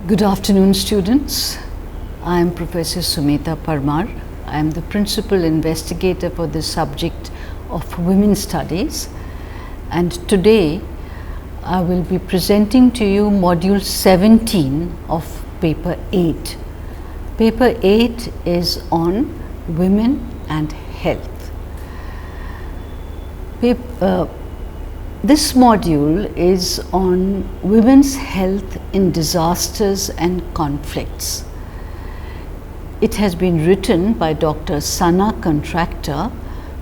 Good afternoon, students. I am Professor Sumita Parmar. I am the principal investigator for the subject of Women's Studies, and today I will be presenting to you Module 17 of Paper 8. Paper 8 is on Women and Health. This module is on women's health in disasters and conflicts. It has been written by Dr. Sana Contractor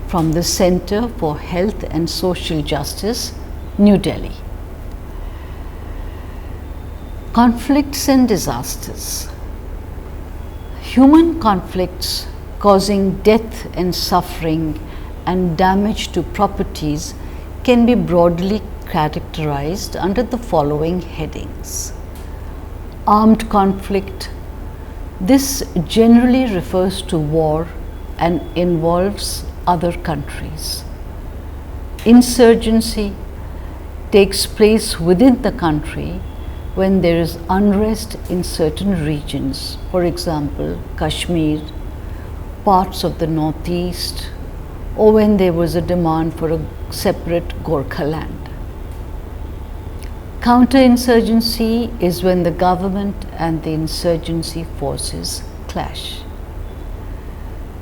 from the Center for Health and Social Justice, New Delhi. Conflicts and disasters. Human conflicts causing death and suffering and damage to properties can be broadly characterized under the following headings. Armed conflict. This generally refers to war and involves other countries. Insurgency takes place within the country when there is unrest in certain regions, for example, Kashmir, parts of the Northeast, or when there was a demand for a separate Gorkha land. Counterinsurgency is when the government and the insurgency forces clash.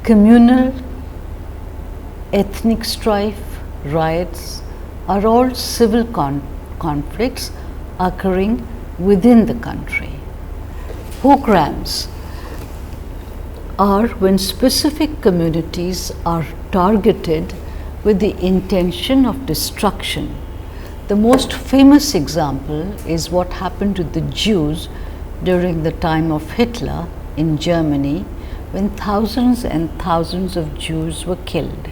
Communal, ethnic strife, riots are all civil conflicts occurring within the country. Pogroms are when specific communities are targeted with the intention of destruction. The most famous example is what happened to the Jews during the time of Hitler in Germany, when thousands and thousands of Jews were killed.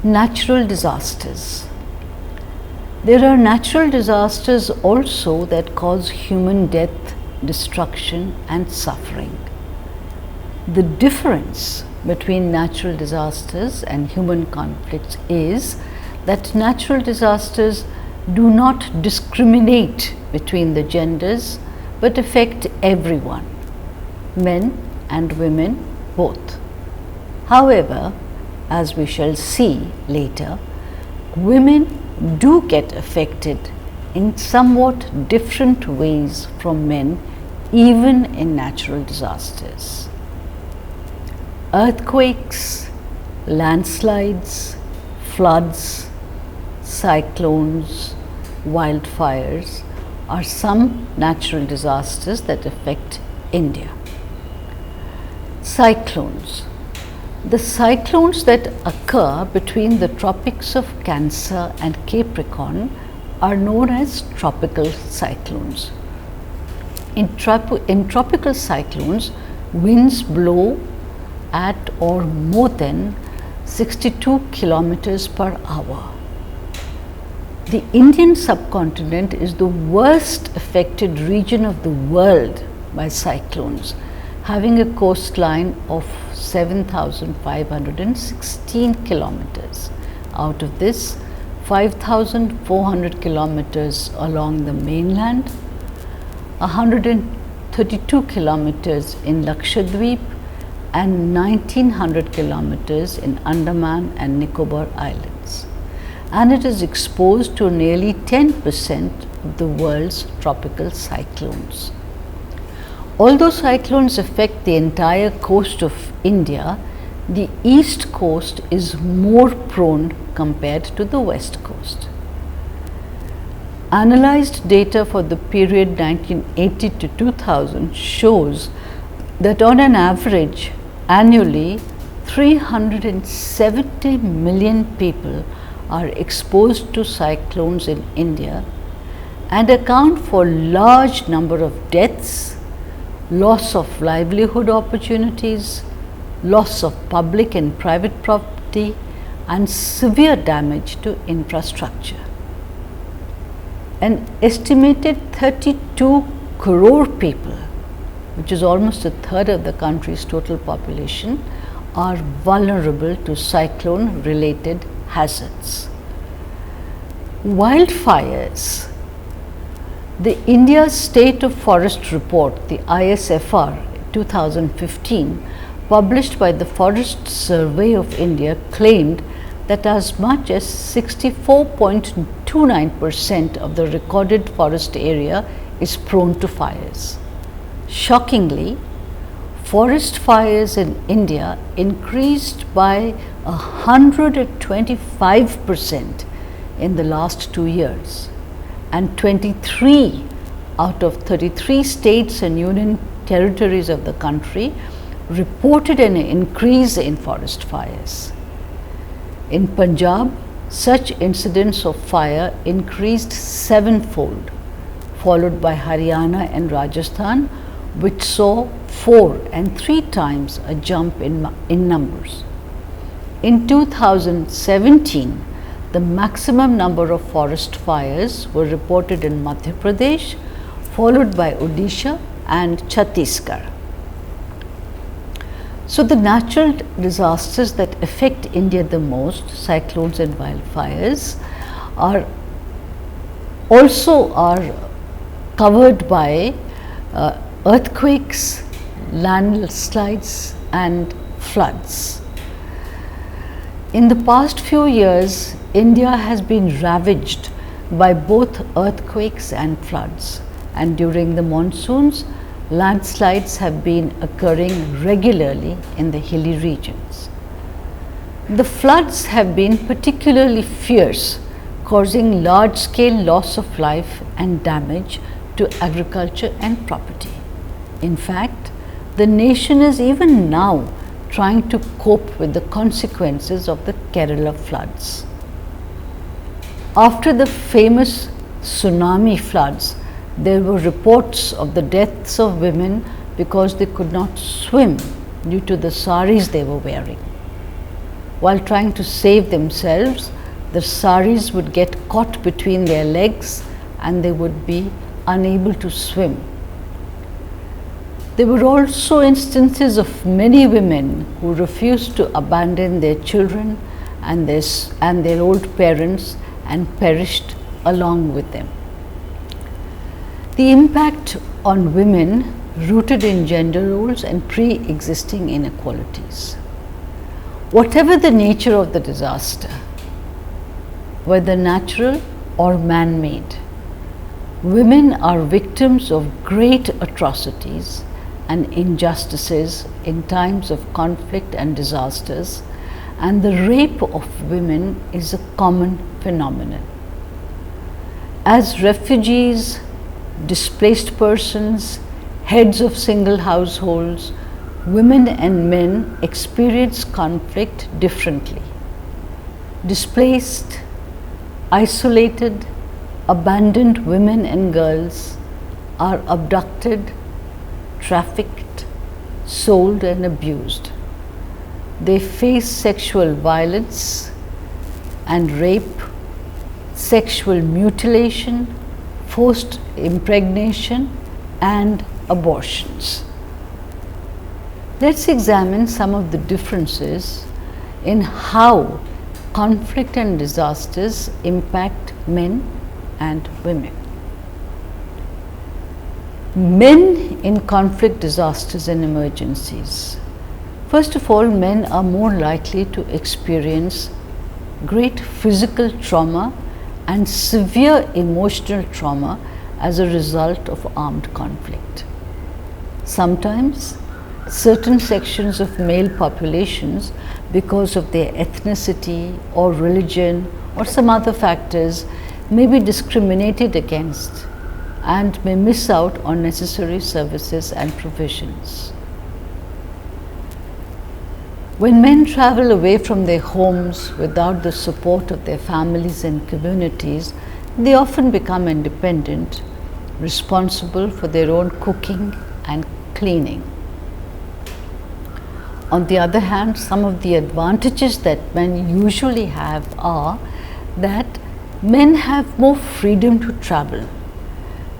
Natural disasters. There are natural disasters also that cause human death, destruction and suffering. The difference between natural disasters and human conflicts is that natural disasters do not discriminate between the genders but affect everyone, men and women both. However, as we shall see later, women do get affected in somewhat different ways from men, even in natural disasters. Earthquakes, landslides, floods, cyclones, wildfires are some natural disasters that affect India. Cyclones. The cyclones that occur between the tropics of Cancer and Capricorn are known as tropical cyclones. In tropical cyclones, winds blow at or more than 62 kilometers per hour. The Indian subcontinent is the worst affected region of the world by cyclones, having a coastline of 7,516 kilometers. Out of this, 5,400 kilometers along the mainland, 132 kilometers in Lakshadweep, and 1900 kilometers in Andaman and Nicobar Islands. And it is exposed to nearly 10% of the world's tropical cyclones. Although cyclones affect the entire coast of India, the east coast is more prone compared to the west coast. Analyzed data for the period 1980 to 2000 shows that on an average, annually, 370 million people are exposed to cyclones in India and account for large number of deaths, loss of livelihood opportunities, loss of public and private property, and severe damage to infrastructure. An estimated 32 crore people, which is almost a third of the country's total population, are vulnerable to cyclone-related hazards. Wildfires. The India State of Forest Report, the ISFR 2015, published by the Forest Survey of India, claimed that as much as 64.29% of the recorded forest area is prone to fires. Shockingly, forest fires in India increased by 125% in the last 2 years, and 23 out of 33 states and union territories of the country reported an increase in forest fires. In Punjab, such incidents of fire increased sevenfold, followed by Haryana and Rajasthan, which saw 4 and 3 times a jump in numbers. In 2017, the maximum number of forest fires were reported in Madhya Pradesh, followed by Odisha and Chhattisgarh. So, the natural disasters that affect India the most, cyclones and wildfires, are covered by earthquakes, landslides and floods. In the past few years, India has been ravaged by both earthquakes and floods, and during the monsoons, landslides have been occurring regularly in the hilly regions. The floods have been particularly fierce, causing large-scale loss of life and damage to agriculture and property. In fact, the nation is even now trying to cope with the consequences of the Kerala floods. After the famous tsunami floods, there were reports of the deaths of women because they could not swim due to the saris they were wearing. While trying to save themselves, the saris would get caught between their legs and they would be unable to swim. There were also instances of many women who refused to abandon their children and their old parents and perished along with them. The impact on women rooted in gender roles and pre-existing inequalities. Whatever the nature of the disaster, whether natural or man-made, women are victims of great atrocities and injustices in times of conflict and disasters, and the rape of women is a common phenomenon. As refugees, displaced persons, heads of single households, women and men experience conflict differently. Displaced, isolated, abandoned women and girls are abducted, trafficked, sold and abused. They face sexual violence and rape, sexual mutilation, forced impregnation and abortions. Let's examine some of the differences in how conflict and disasters impact men and women. Men in conflict, disasters and emergencies. First of all, men are more likely to experience great physical trauma and severe emotional trauma as a result of armed conflict. Sometimes, certain sections of male populations, because of their ethnicity or religion or some other factors, may be discriminated against and may miss out on necessary services and provisions. When men travel away from their homes without the support of their families and communities, they often become independent, responsible for their own cooking and cleaning. On the other hand, some of the advantages that men usually have are that men have more freedom to travel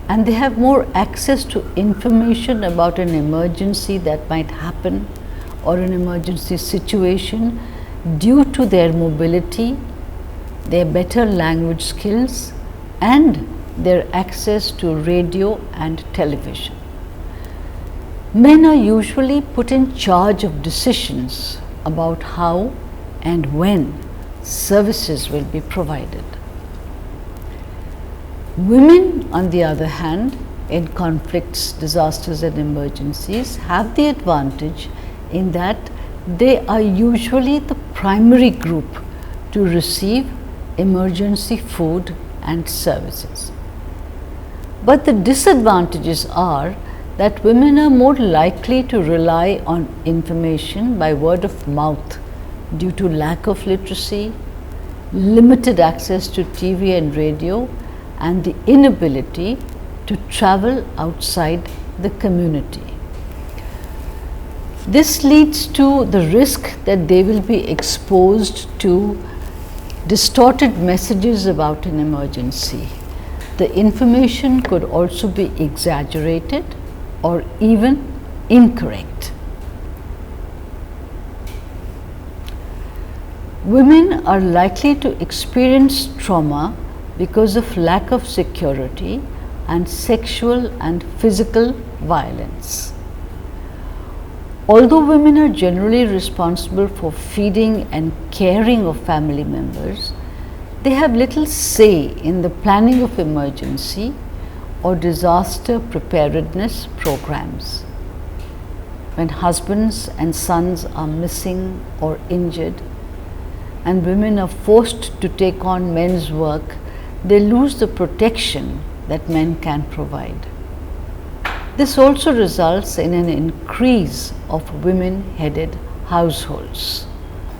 and they have more access to information about an emergency that might happen or an emergency situation due to their mobility, their better language skills and their access to radio and television. Men are usually put in charge of decisions about how and when services will be provided. Women, on the other hand, in conflicts, disasters and emergencies, have the advantage in that they are usually the primary group to receive emergency food and services. But the disadvantages are that women are more likely to rely on information by word of mouth due to lack of literacy, limited access to TV and radio, and the inability to travel outside the community. This leads to the risk that they will be exposed to distorted messages about an emergency. The information could also be exaggerated or even incorrect. Women are likely to experience trauma because of lack of security and sexual and physical violence. Although women are generally responsible for feeding and caring of family members, they have little say in the planning of emergency or disaster preparedness programs. When husbands and sons are missing or injured, and women are forced to take on men's work, they lose the protection that men can provide. This also results in an increase of women-headed households.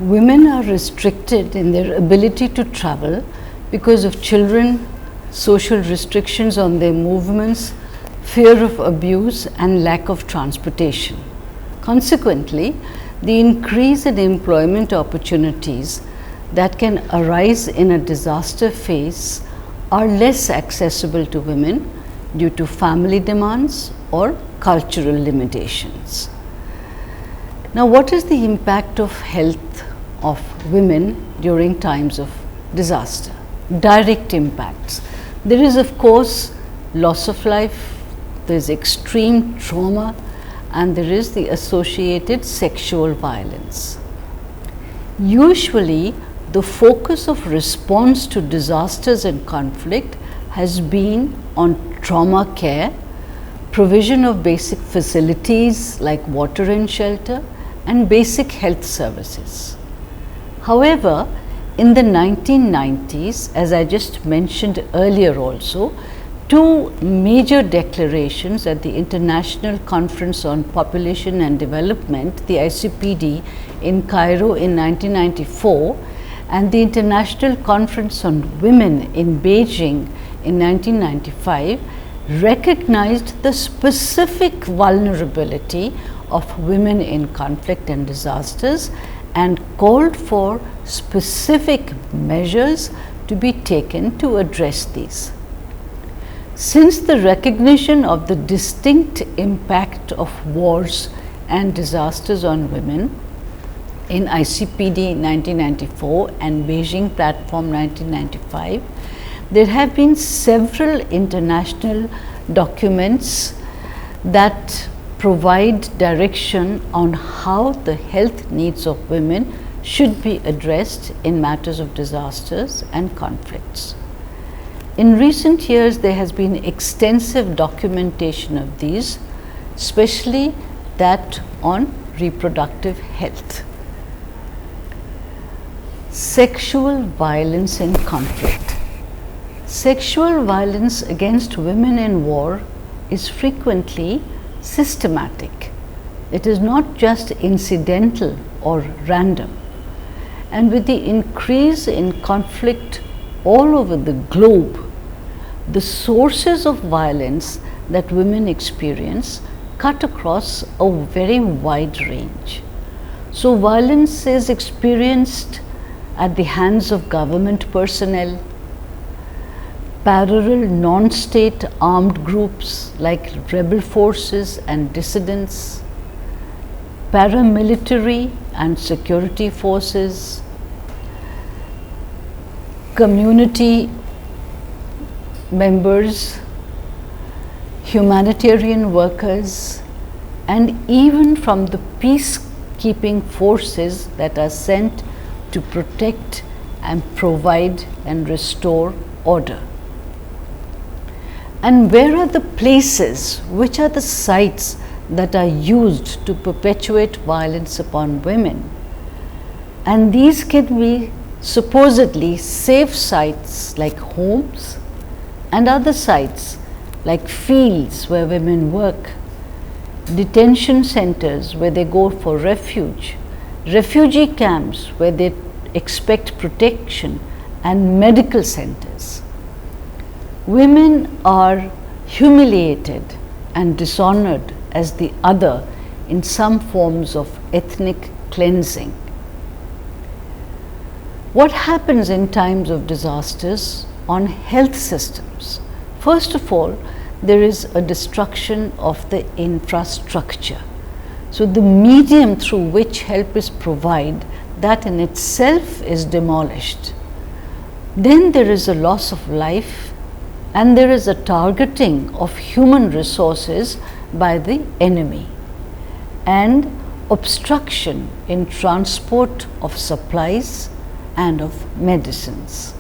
Women are restricted in their ability to travel because of children, social restrictions on their movements, fear of abuse, and lack of transportation. Consequently, the increase in employment opportunities that can arise in a disaster phase are less accessible to women due to family demands or cultural limitations. Now, what is the impact of health of women during times of disaster? Direct impacts. There is, of course, loss of life, there is extreme trauma, and there is the associated sexual violence. Usually, the focus of response to disasters and conflict has been on trauma care, provision of basic facilities like water and shelter, and basic health services. However, in the 1990s, as I just mentioned earlier also, two major declarations at the International Conference on Population and Development, the ICPD, in Cairo in 1994, and the International Conference on Women in Beijing in 1995, recognized the specific vulnerability of women in conflict and disasters and called for specific measures to be taken to address these. Since the recognition of the distinct impact of wars and disasters on women in ICPD 1994 and Beijing Platform 1995, there have been several international documents that provide direction on how the health needs of women should be addressed in matters of disasters and conflicts. In recent years, there has been extensive documentation of these, especially that on reproductive health. Sexual violence in conflict. Sexual violence against women in war is frequently systematic. It is not just incidental or random. And with the increase in conflict all over the globe, the sources of violence that women experience cut across a very wide range. So, violence is experienced at the hands of government personnel, parallel non-state armed groups like rebel forces and dissidents, paramilitary and security forces, community members, humanitarian workers, and even from the peacekeeping forces that are sent to protect and provide and restore order. And where are the places, which are the sites that are used to perpetuate violence upon women? And these can be supposedly safe sites like homes and other sites like fields where women work, detention centers where they go for refuge, refugee camps where they expect protection, and medical centers. Women are humiliated and dishonored as the other in some forms of ethnic cleansing. What happens in times of disasters on health systems? First of all, there is a destruction of the infrastructure. So the medium through which help is provided, that in itself is demolished. Then there is a loss of life, and there is a targeting of human resources by the enemy, and obstruction in transport of supplies and of medicines.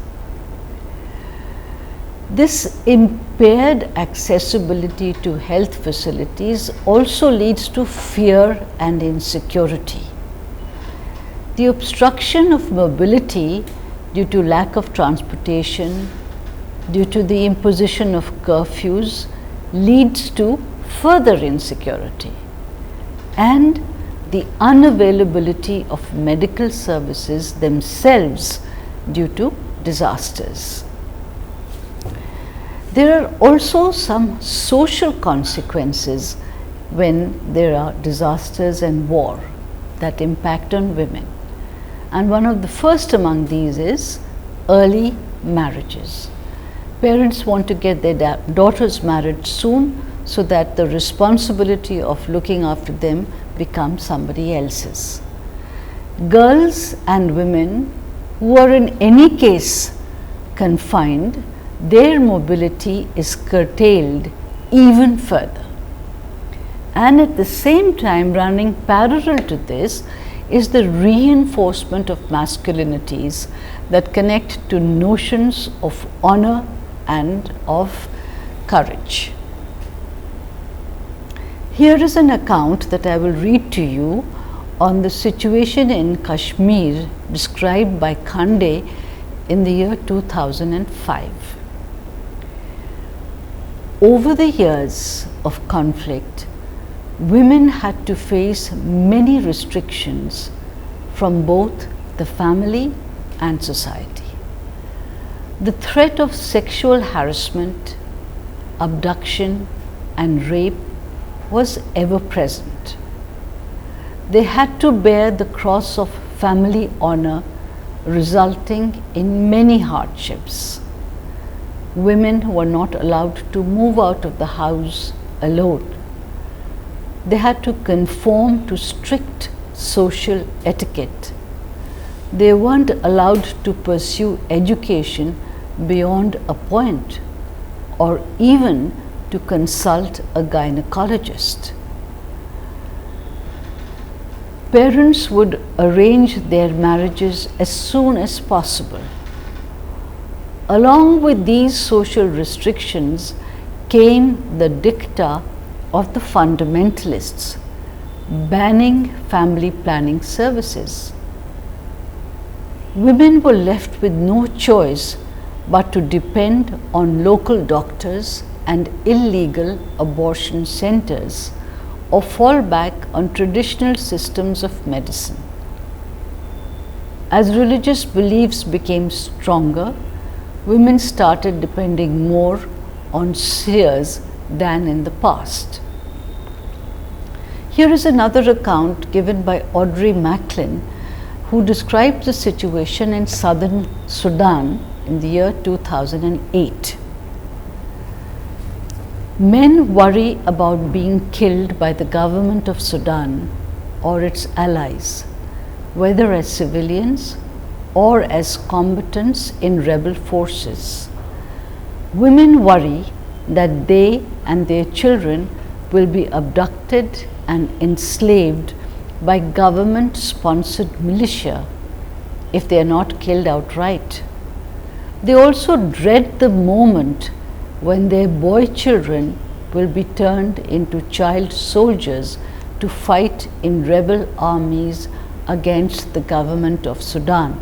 This impaired accessibility to health facilities also leads to fear and insecurity. The obstruction of mobility due to lack of transportation, due to the imposition of curfews, leads to further insecurity, and the unavailability of medical services themselves due to disasters. There are also some social consequences when there are disasters and war that impact on women. And one of the first among these is early marriages. Parents want to get their daughters married soon so that the responsibility of looking after them becomes somebody else's. Girls and women who are in any case confined, their mobility is curtailed even further. And at the same time, running parallel to this is the reinforcement of masculinities that connect to notions of honor and of courage. Here is an account that I will read to you on the situation in Kashmir described by Khande in the year 2005. Over the years of conflict, women had to face many restrictions from both the family and society. The threat of sexual harassment, abduction, and rape was ever present. They had to bear the cross of family honor, resulting in many hardships. Women were not allowed to move out of the house alone. They had to conform to strict social etiquette. They weren't allowed to pursue education beyond a point, or even to consult a gynecologist. Parents would arrange their marriages as soon as possible. Along with these social restrictions came the dicta of the fundamentalists, banning family planning services. Women were left with no choice but to depend on local doctors and illegal abortion centers, or fall back on traditional systems of medicine. As religious beliefs became stronger, women started depending more on seers than in the past. Here is another account given by Audrey Macklin, who describes the situation in southern Sudan in the year 2008. Men worry about being killed by the government of Sudan or its allies, whether as civilians or as combatants in rebel forces. Women worry that they and their children will be abducted and enslaved by government-sponsored militia if they are not killed outright. They also dread the moment when their boy children will be turned into child soldiers to fight in rebel armies against the government of Sudan.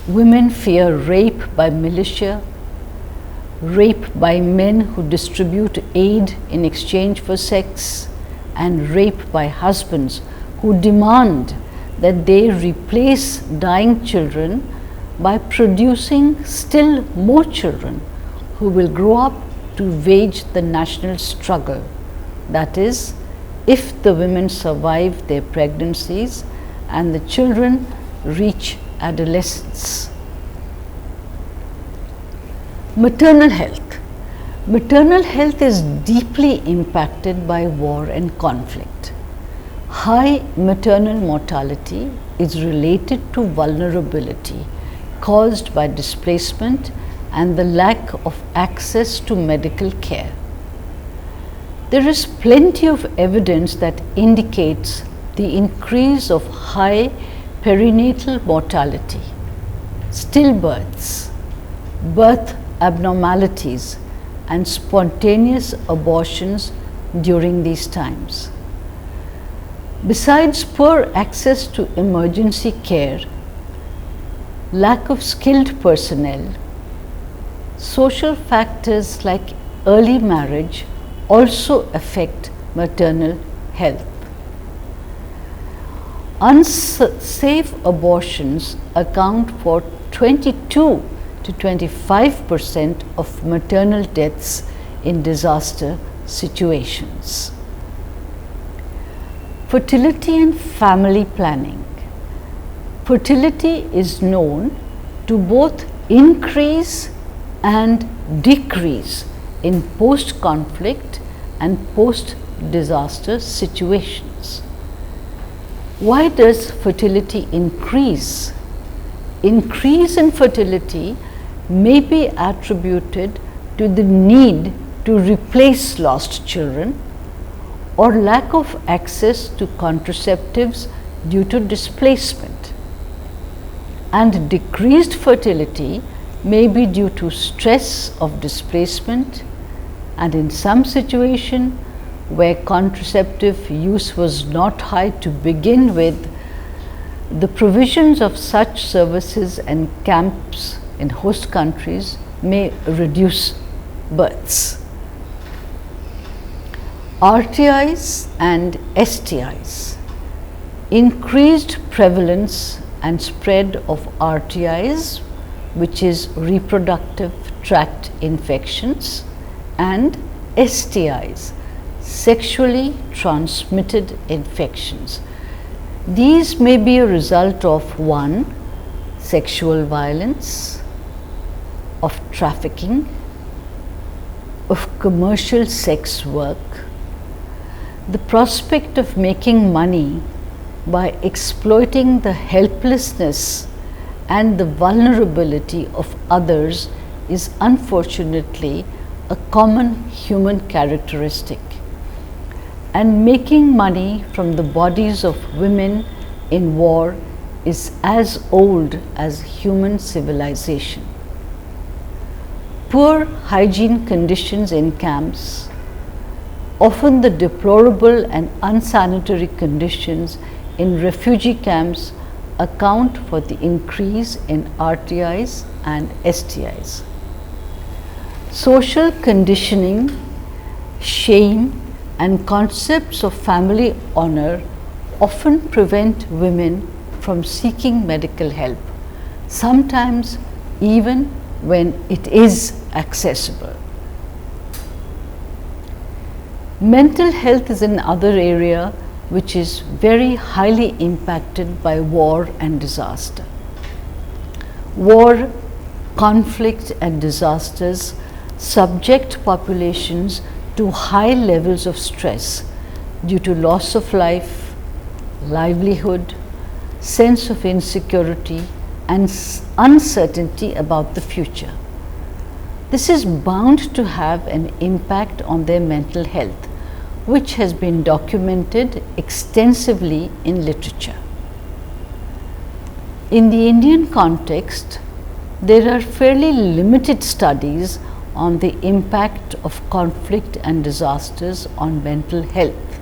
Women fear rape by militia, rape by men who distribute aid in exchange for sex, and rape by husbands who demand that they replace dying children by producing still more children who will grow up to wage the national struggle. That is, if the women survive their pregnancies and the children reach adolescence. Maternal health. Maternal health is deeply impacted by war and conflict. High maternal mortality is related to vulnerability caused by displacement and the lack of access to medical care. There is plenty of evidence that indicates the increase of high perinatal mortality, stillbirths, birth abnormalities, and spontaneous abortions during these times. Besides poor access to emergency care, lack of skilled personnel, social factors like early marriage also affect maternal health. Unsafe abortions account for 22 to 25% of maternal deaths in disaster situations. Fertility and family planning. Fertility is known to both increase and decrease in post-conflict and post-disaster situations. Why does fertility increase? Increase in fertility may be attributed to the need to replace lost children or lack of access to contraceptives due to displacement. And decreased fertility may be due to stress of displacement, and in some situation where contraceptive use was not high to begin with, the provisions of such services and camps in host countries may reduce births. RTIs and STIs. Increased prevalence and spread of RTIs, which is reproductive tract infections, and STIs, sexually transmitted infections. These may be a result of 1. Sexual violence, of trafficking, of commercial sex work, the prospect of making money by exploiting the helplessness and the vulnerability of others is unfortunately a common human characteristic. And making money from the bodies of women in war is as old as human civilization. Poor hygiene conditions in camps, often the deplorable and unsanitary conditions in refugee camps, account for the increase in RTIs and STIs. Social conditioning, shame, and concepts of family honor often prevent women from seeking medical help, sometimes even when it is accessible. Mental health is another area which is very highly impacted by war and disaster. War, conflict, and disasters subject populations to high levels of stress due to loss of life, livelihood, sense of insecurity, and uncertainty about the future. This is bound to have an impact on their mental health, which has been documented extensively in literature. In the Indian context, there are fairly limited studies on the impact of conflict and disasters on mental health.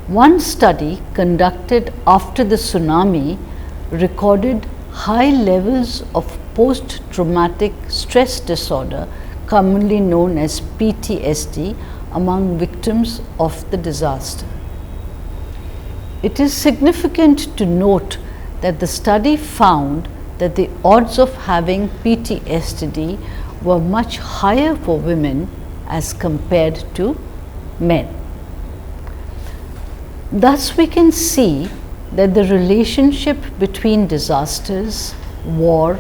One study conducted after the tsunami recorded high levels of post-traumatic stress disorder, commonly known as PTSD, among victims of the disaster. It is significant to note that the study found that the odds of having PTSD were much higher for women as compared to men. Thus, we can see that the relationship between disasters, war,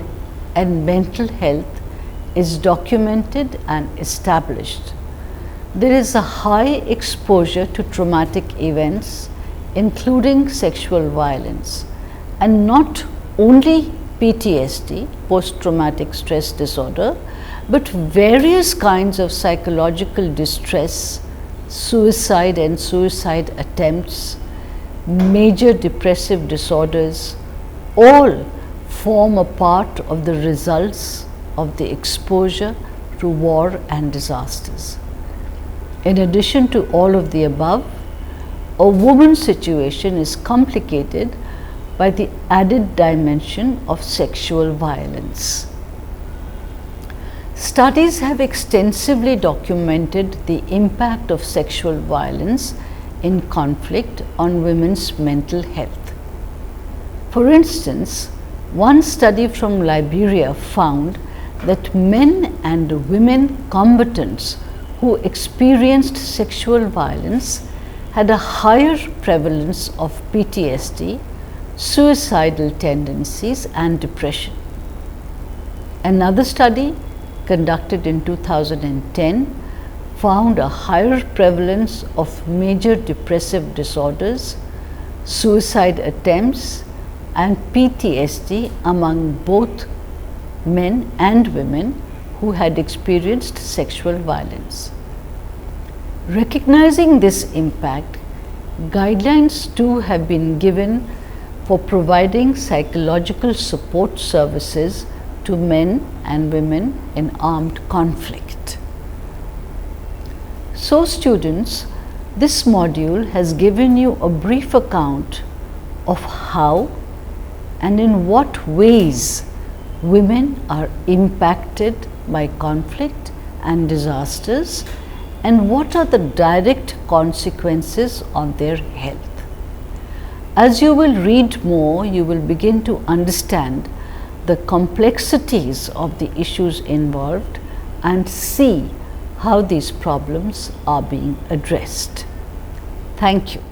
and mental health is documented and established. There is a high exposure to traumatic events, including sexual violence, and not only PTSD, post-traumatic stress disorder, but various kinds of psychological distress, suicide and suicide attempts, major depressive disorders, all form a part of the results of the exposure to war and disasters. In addition to all of the above, a woman's situation is complicated by the added dimension of sexual violence. Studies have extensively documented the impact of sexual violence in conflict on women's mental health. For instance, one study from Liberia found that men and women combatants who experienced sexual violence had a higher prevalence of PTSD, suicidal tendencies, and depression. Another study conducted in 2010 found a higher prevalence of major depressive disorders, suicide attempts, and PTSD among both men and women who had experienced sexual violence. Recognizing this impact, guidelines too have been given for providing psychological support services to men and women in armed conflict. So students, this module has given you a brief account of how and in what ways women are impacted by conflict and disasters, and what are the direct consequences on their health. As you will read more, you will begin to understand the complexities of the issues involved and see how these problems are being addressed. Thank you.